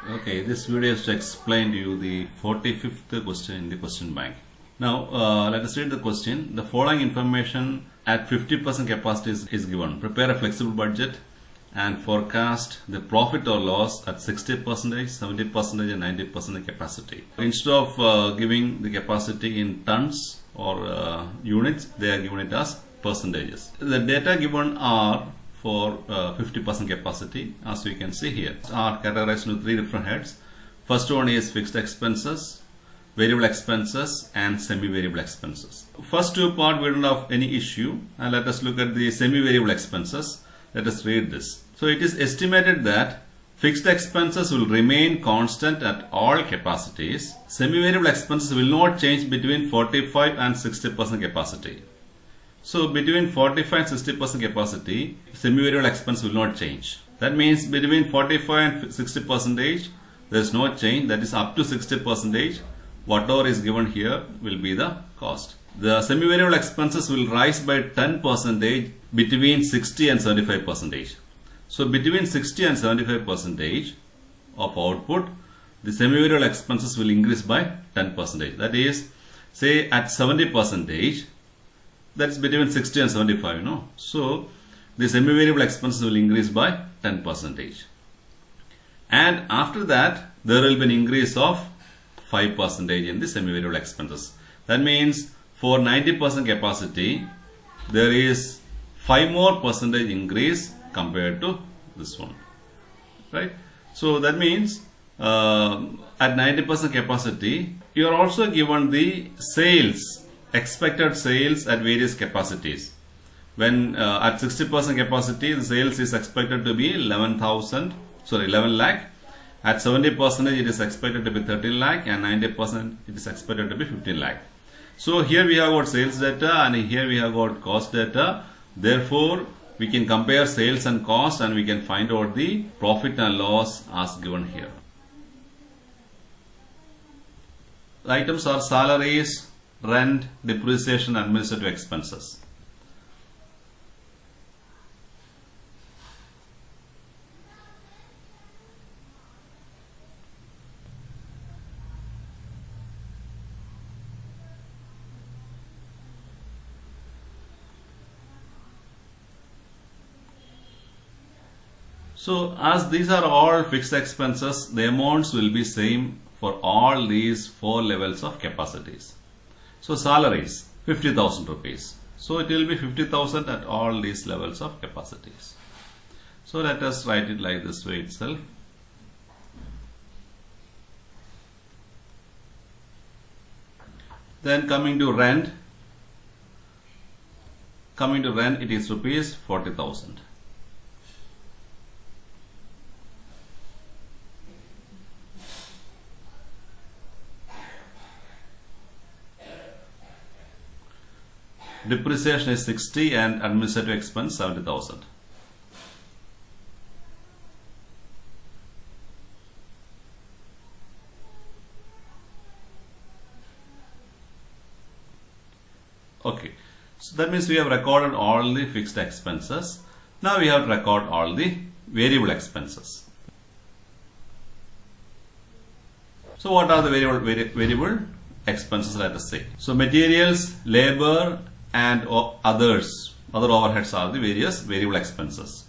Okay, this video is to explain to you the 45th question in the question bank. Now, let us read the question. The following information at 50% capacity is given. Prepare a flexible budget and forecast the profit or loss at 60%, 70% and 90% capacity. Instead of giving the capacity in tons or units, they are given it as percentages. The data given are for 50% capacity, as we can see here, are categorized into three different heads. First one is fixed expenses, variable expenses and semi-variable expenses. First two part we don't have any issue, and let us look at the semi-variable expenses. Let us read this. So it is estimated that fixed expenses will remain constant at all capacities. Semi-variable expenses will not change between 45 and 60% capacity. So between 45 and 60% capacity, semi-variable expense will not change. That means between 45 and 60%, there is no change. That is up to 60%. Whatever is given here will be the cost. The semi-variable expenses will rise by 10% between 60 and 75%. So between 60 and 75% of output, the semi-variable expenses will increase by 10%. That is, say at 70%, that's between 60 and 75, So the semi-variable expenses will increase by 10%. And after that, there will be an increase of 5% in the semi-variable expenses. That means for 90% capacity, there is 5 more percentage increase compared to this one, right? So that means at 90% capacity, you are also given the sales, expected sales at various capacities. When at 60% capacity, the sales is expected to be 11 lakh. At 70% it is expected to be 13 lakh, and 90% it is expected to be 15 lakh. So here we have got sales data and here we have got cost data. Therefore, we can compare sales and cost and we can find out the profit and loss as given here. The items are salaries, rent, depreciation, and administrative expenses. So as these are all fixed expenses, the amounts will be same for all these 4 levels of capacities. So salaries, 50,000 rupees. So it will be 50,000 at all these levels of capacities. So let us write it like this way itself. Then coming to rent, it is rupees 40,000. Depreciation is 60 and administrative expense 70,000. Okay, so that means we have recorded all the fixed expenses. Now we have to record all the variable expenses. So what are the variable expenses, let us say? So materials, labor, and other overheads are the various variable expenses.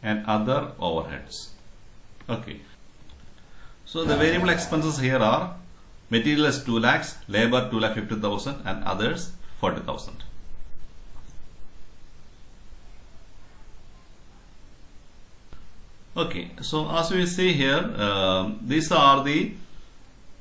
And other overheads. Okay. So the variable expenses here are materials 2 lakhs, labor 2,50,000 and others 40,000. Okay, so as we see here, these are the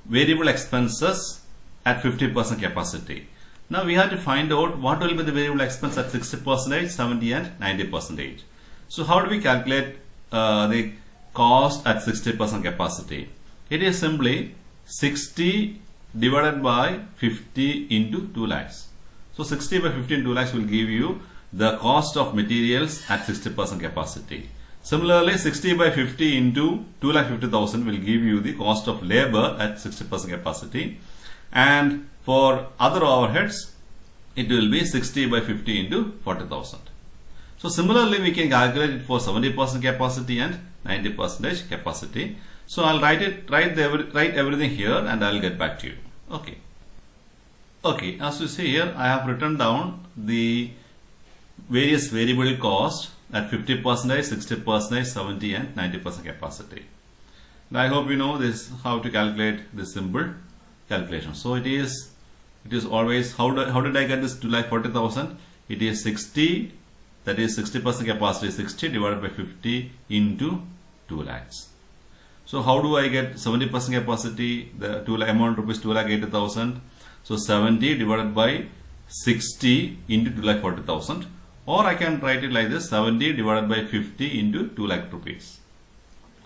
variable expenses at 50% capacity. Now we have to find out what will be the variable expense at 60%, 70 and 90%. So how do we calculate the cost at 60% capacity? It is simply 60 divided by 50 into 2 lakhs. So 60 by 50 into 2 lakhs will give you the cost of materials at 60% capacity. Similarly, 60 by 50 into 2,50,000 will give you the cost of labor at 60% capacity. and for other overheads it will be 60 by 50 into 40,000. So similarly we can calculate it for 70% capacity and 90% capacity. So I'll write everything here and I'll get back to you. Okay, as you see here, I have written down the various variable costs at 50%, 60%, 70 and 90% capacity. And I hope you know this, how to calculate this simple calculation. So it is always, how did I get this 2,40,000? It is 60, that is 60% capacity, 60 divided by 50 into 2 lakhs. So how do I get 70% capacity? The amount rupees 2,80,000. So 70 divided by 60 into 2,40,000, or I can write it like this: 70 divided by 50 into 2 lakh rupees.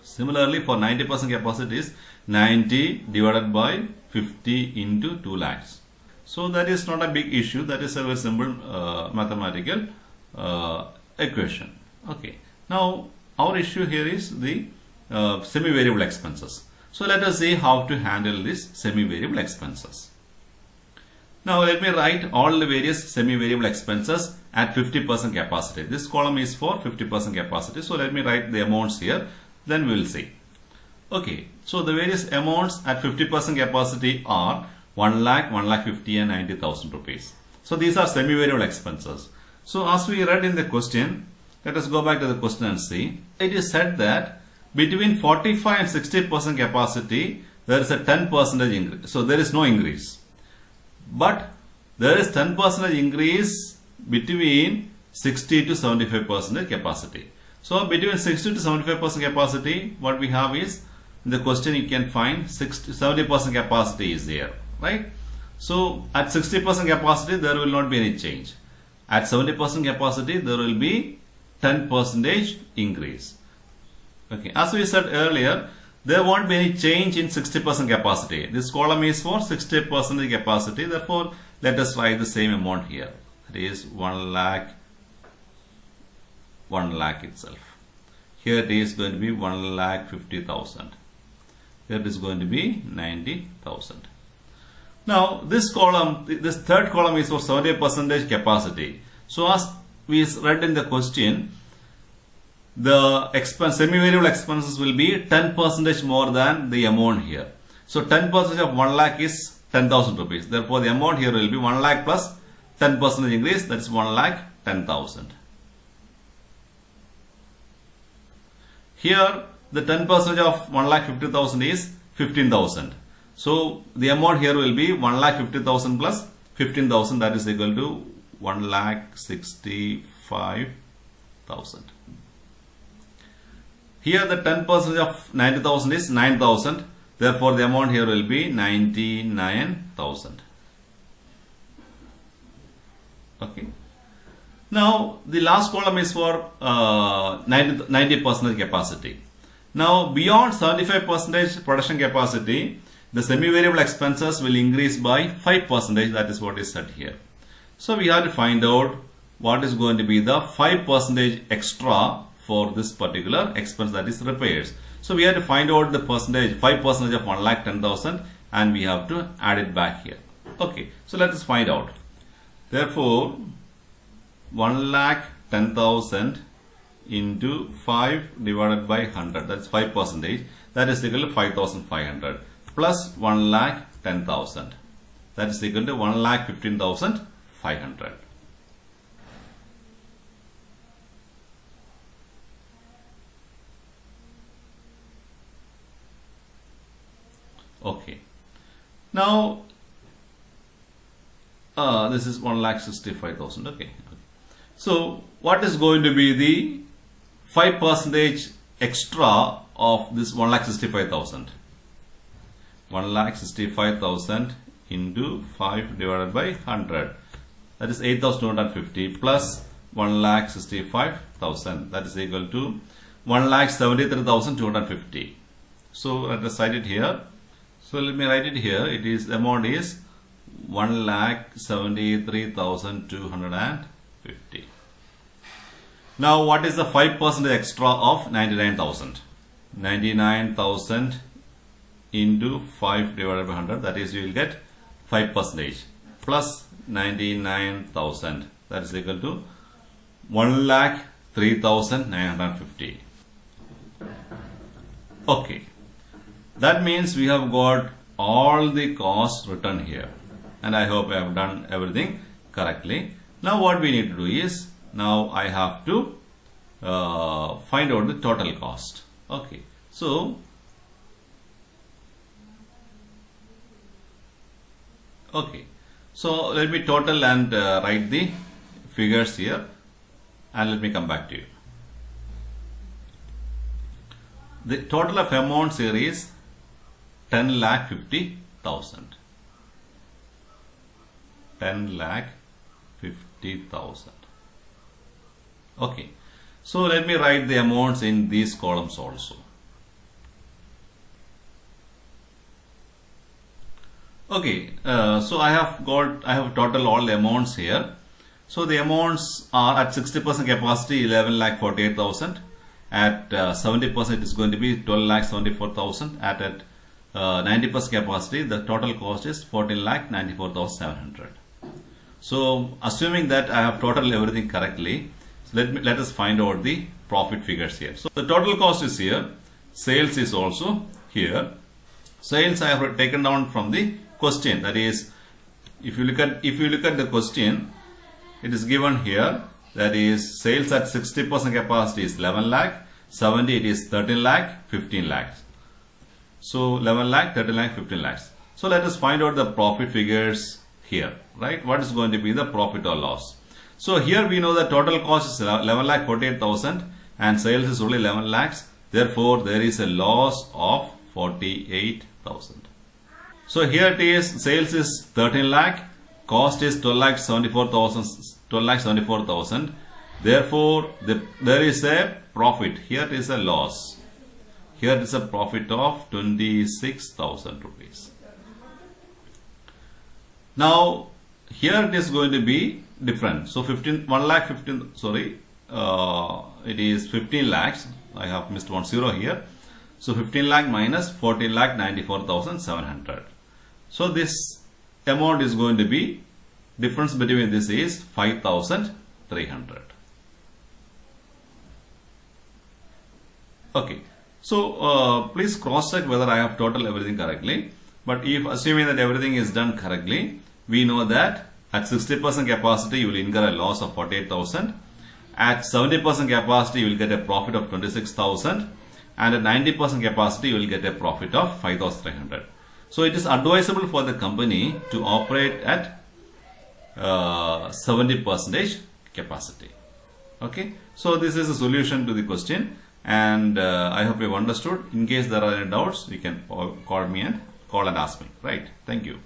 Similarly, for 90% capacity is 90 divided by 50 into 2 lakhs. So that is not a big issue. That is a very simple mathematical equation. Okay. Now our issue here is the semi-variable expenses. So let us see how to handle this semi-variable expenses. Now let me write all the various semi-variable expenses at 50% capacity. This column is for 50% capacity. So let me write the amounts here. Then we will see. Okay. So the various amounts at 50% capacity are 1 lakh, 1 lakh 50 and 90,000 rupees. So these are semi-variable expenses. So as we read in the question, let us go back to the question and see. It is said that between 45 and 60% capacity, there is a 10% increase. So there is no increase. But there is 10% increase between 60 to 75% capacity. So between 60 to 75% capacity, what we have is, in the question you can find 70% capacity is there, right? So at 60% capacity there will not be any change. At 70% capacity there will be 10% increase. Okay, as we said earlier, there won't be any change in 60% capacity. This column is for 60% capacity. Therefore, let us write the same amount here. That is 1 lakh itself. Here it is going to be 1 lakh 50,000. Here it is going to be 90,000. Now, this column, this third column is for 70% capacity. So, as we read in the question, the semi-variable expenses will be 10% more than the amount here. So 10% of 1 lakh is 10,000 rupees. Therefore, the amount here will be 1 lakh plus 10% increase, that is 1 lakh 10,000. Here, the 10% of 1 lakh 50,000 is 15,000. So the amount here will be 1 lakh 50,000 plus 15,000, that is equal to 1 lakh 65,000. Here the 10% of 90,000 is 9,000. Therefore, the amount here will be 99,000. Okay. Now, the last column is for 90% capacity. Now, beyond 75% production capacity, the semi-variable expenses will increase by 5%. That is what is said here. So, we have to find out what is going to be the 5% extra for this particular expense, that is repairs. So we have to find out the percentage, 5% of 1 lakh 10,000, and we have to add it back here. Okay, so let us find out. Therefore, 1 lakh 10,000 into 5 divided by 100, that's 5%, that is equal to 5,500 plus 1 lakh 10,000, that is equal to 1 lakh 15,500. Okay. Now, this is 1,65,000. Okay. So, what is going to be the 5% extra of this 1,65,000? 1,65,000 into 5 divided by 100. That is 8,250 plus 1,65,000. That is equal to 1,73,250. So, let us write it here. So let me write it here. It is, the amount is 1,73,250. Now what is the 5% extra of 99,000? 99,000 into 5 divided by 100, that is you will get 5% plus 99,000, that is equal to 1,03,950. Okay, that means we have got all the costs written here, and I hope I have done everything correctly. Now what we need to do is, now I have to find out the total cost. Okay, so let me total and write the figures here, and let me come back to you. The total of amounts here is 10,50,000. 10,50,000. Okay, so let me write the amounts in these columns also. Okay, so I have total all the amounts here. So the amounts are at 60% capacity 11,48,000. At 70% it is going to be 12,74,000. At 90% capacity the total cost is 14,94,700. So assuming that I have totaled everything correctly, let us find out the profit figures here. So the total cost is here. Sales is also here. Sales I have taken down from the question. That is, if you look at the question, it is given here. That is, sales at 60% capacity is 11 lakh, 70 it is 13 lakh, 15 lakhs. So 11 lakh, 13 lakh, 15 lakhs. So let us find out the profit figures here, right? What is going to be the profit or loss? So here we know the total cost is 11,48,000 and sales is only 11 lakhs. Therefore, there is a loss of 48,000. So here it is, sales is 13 lakh, cost is 12,74,000. Therefore, there is a profit. Here it is a loss. Here it is a profit of 26,000 rupees. Now, here it is going to be different. So it is 15 lakhs. I have missed 1 0 here. So 15 lakh minus 14,94,700. So this amount is going to be, difference between this is 5,300. Okay. So please cross check whether I have totaled everything correctly. But if assuming that everything is done correctly, we know that at 60% capacity you will incur a loss of 48,000. At 70% capacity you will get a profit of 26,000. And at 90% capacity you will get a profit of 5,300. So it is advisable for the company to operate at 70% capacity. Okay. So this is a solution to the question, and I hope you have understood. In case there are any doubts, you can call and ask me. Right. Thank you.